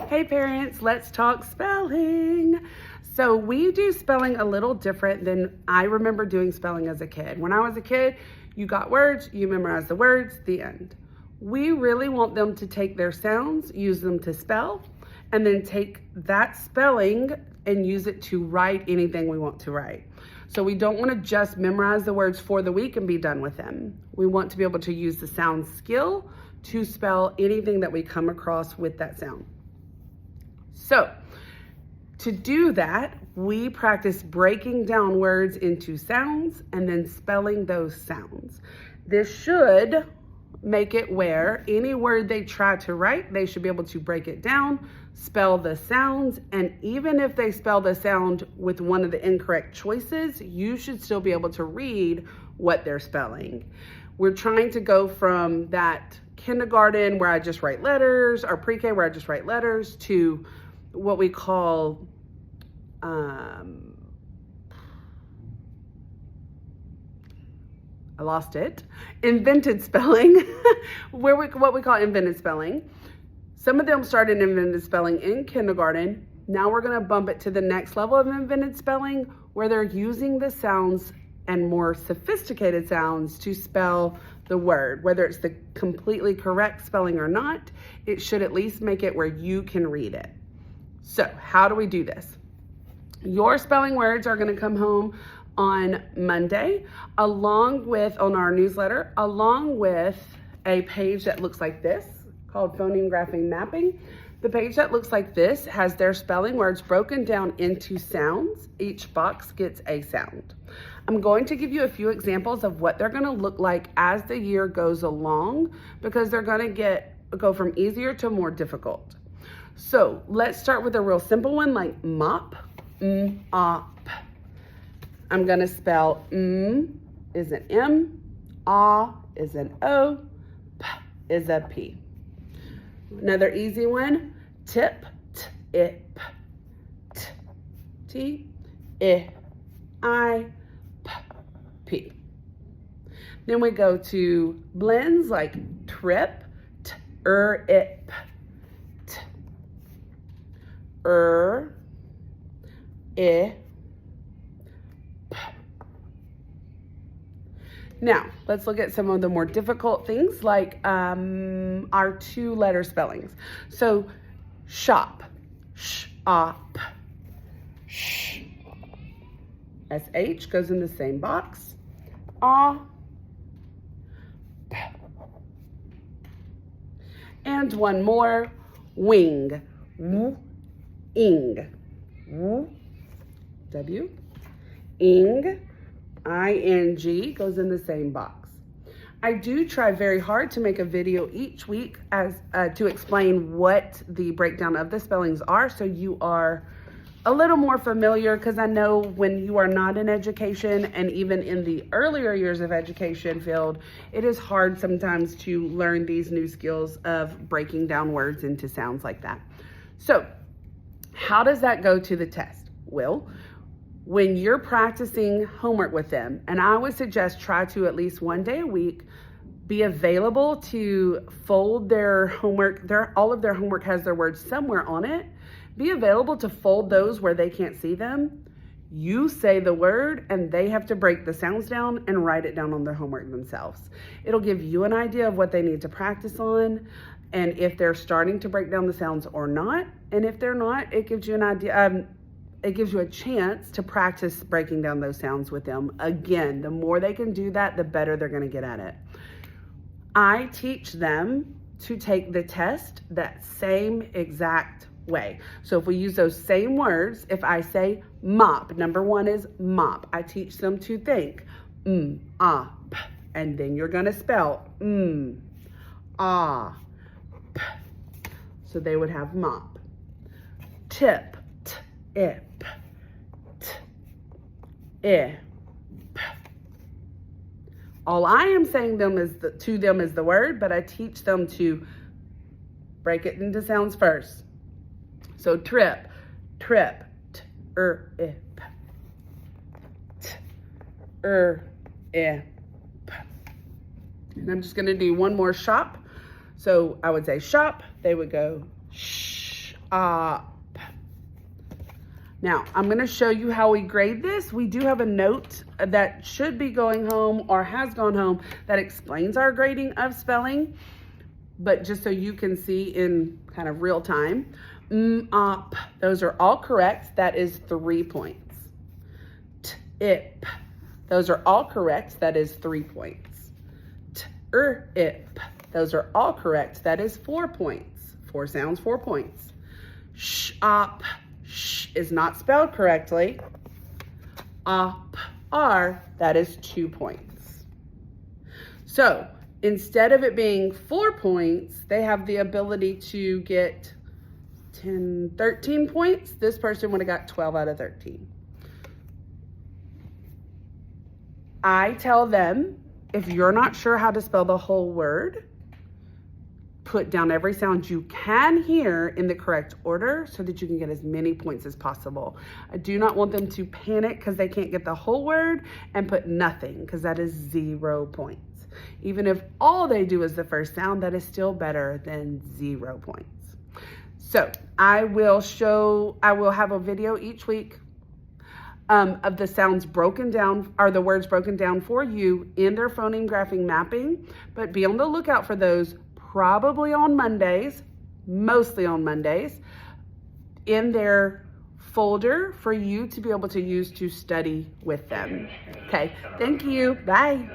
Hey parents, let's talk spelling. So we do spelling a little different than I remember doing spelling as a kid. When I was a kid, you got words, you memorized the words, the end. We really want them to take their sounds, use them to spell, and then take that spelling and use it to write anything we want to write. So we don't want to just memorize the words for the week and be done with them. We want to be able to use the sound skill to spell anything that we come across with that sound. So to do that, we practice breaking down words into sounds and then spelling those sounds. This should make it where any word they try to write, they should be able to break it down, spell the sounds, and even if they spell the sound with one of the incorrect choices, you should still be able to read what they're spelling. We're trying to go from that kindergarten where I just write letters, or pre-K where I just write letters, to what we call I lost it. Invented spelling, what we call invented spelling. Some of them started invented spelling in kindergarten. Now we're gonna bump it to the next level of invented spelling where they're using the sounds and more sophisticated sounds to spell the word. Whether it's the completely correct spelling or not, it should at least make it where you can read it. So how do we do this? Your spelling words are gonna come home on Monday, along with, on our newsletter, along with a page that looks like this called Phoneme Grapheme Mapping. The page that looks like this has their spelling words broken down into sounds. Each box gets a sound. I'm going to give you a few examples of what they're gonna look like as the year goes along, because they're gonna go from easier to more difficult. So let's start with a real simple one like mop, p. I'm gonna spell is an M, is an O, P is a P. Another easy one, tip, t-ip, t-I, p. Then we go to blends like trip, t-er-ip, t-er-i, p. Now, let's look at some of the more difficult things like our two-letter spellings. So, shop, sh-op, sh. S-H goes in the same box. Ah, p. And one more, wing, w-ing, w, ing, I-N-G goes in the same box. I do try very hard to make a video each week as to explain what the breakdown of the spellings are, so you are a little more familiar, because I know when you are not in education and even in the earlier years of education field, it is hard sometimes to learn these new skills of breaking down words into sounds like that. So how does that go to the test? Well, when you're practicing homework with them, and I would suggest try to at least one day a week be available to fold their homework. All of their homework has their words somewhere on it. Be available to fold those where they can't see them. You say the word and they have to break the sounds down and write it down on their homework themselves. It'll give you an idea of what they need to practice on, and if they're starting to break down the sounds or not. And if they're not, it gives you an idea. It gives you a chance to practice breaking down those sounds with them. Again, the more they can do that, the better they're gonna get at it. I teach them to take the test that same exact way. So if we use those same words, if I say mop, number one is mop, I teach them to think p, and then you're gonna spell p. So they would have mop. Tip, ip, t-ip. All I am saying to them is the word, but I teach them to break it into sounds first. So trip, t-er-ip, t-er-ip. And I'm just gonna do one more shop. So I would say shop, they would go up. Now, I'm going to show you how we grade this. We do have a note that should be going home or has gone home that explains our grading of spelling, but just so you can see in kind of real time. Up. Those are all correct. That is 3 points. Ip. Those are all correct. That is 3 points. Ip. Those are all correct. That is 4 points. 4 sounds, 4 points. Shop. Sh is not spelled correctly. Op. R. That is 2 points. So instead of it being 4 points, they have the ability to get 10, 13 points. This person would have got 12 out of 13. I tell them, if you're not sure how to spell the whole word, put down every sound you can hear in the correct order so that you can get as many points as possible. I do not want them to panic because they can't get the whole word and put nothing, because that is 0 points. Even if all they do is the first sound, that is still better than 0 points. So I will have a video each week of the sounds broken down, or the words broken down for you in their phoneme graphing mapping, but be on the lookout for those probably on Mondays, mostly on Mondays, in their folder for you to be able to use to study with them. Okay, thank you, bye.